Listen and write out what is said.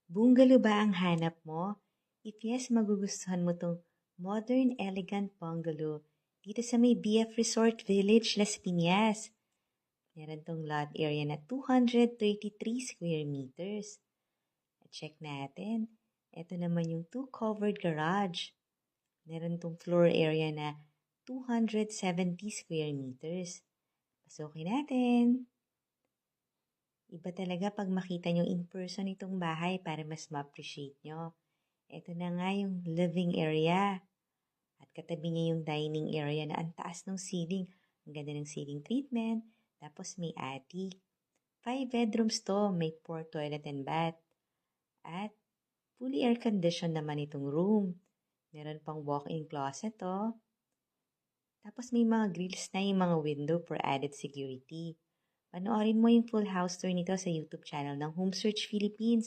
Bungalow ba ang hanap mo? If yes, magugustuhan mo tong modern, elegant bungalow dito sa may BF Resort Village, Las Piñas. Meron tong lot area na 233 square meters. At check natin. Ito naman yung 2 covered garage. Meron tong floor area na 270 square meters. Pasukin natin. Iba talaga pag makita nyo in person itong bahay para mas ma-appreciate nyo. Ito na nga yung living area. At katabi niya yung dining area na ang taas ng ceiling. Ang ganda ng ceiling treatment. Tapos may attic. 5 bedrooms to. May 4 toilet and bath. At fully air-conditioned naman itong room. Meron pang walk-in closet to. Tapos may mga grills na yung mga window for added security. Panoorin mo yung full house tour nito sa YouTube channel ng Home Search Philippines.